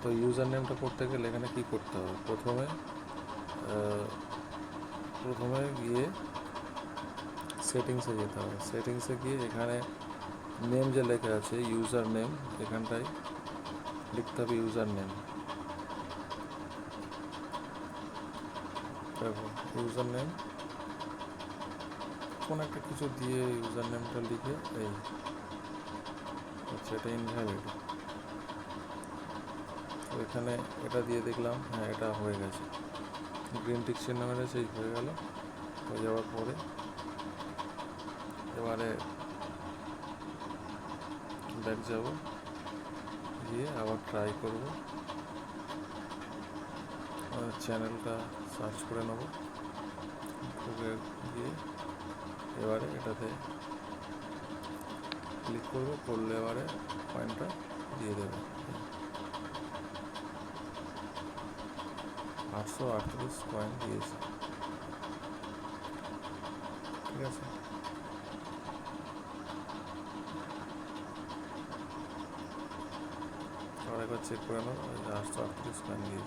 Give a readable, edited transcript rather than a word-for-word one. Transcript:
তো ইউজার নেমটা করতে গেলে এখানে কী করতে হবে, প্রথমে গিয়ে সেটিংসে যেতে হবে। সেটিংসে গিয়ে এখানে নেম যে লেখা আছে ইউজার নেম, এখানটায় লিখতে হবে ইউজার নেম। দেখো ইউজার নেম কোনো একটা কিছু দিয়ে ইউজার নেমটা লিখে এই আচ্ছা এটা ইনভ্যালিড, তো এখানে এটা দিয়ে দেখলাম হ্যাঁ এটা হয়ে গেছে, গ্রিন টিক চিহ্ন মেরেছে, এই হয়ে গেল। হয়ে যাওয়ার পরে এবারে ব্যাক যাব, গিয়ে আবার ট্রাই করব, চ্যানেলটা সার্চ করে নেব, ঢুকে গিয়ে এবারে এটাতে ক্লিক করবো, করলে এবারে পয়েন্টটা দিয়ে দেবে 838 পয়েন্ট দিয়েছে। ঠিক আছে, আরেকবার চেক করে নেবো, 838 পয়েন্ট দিয়েছে।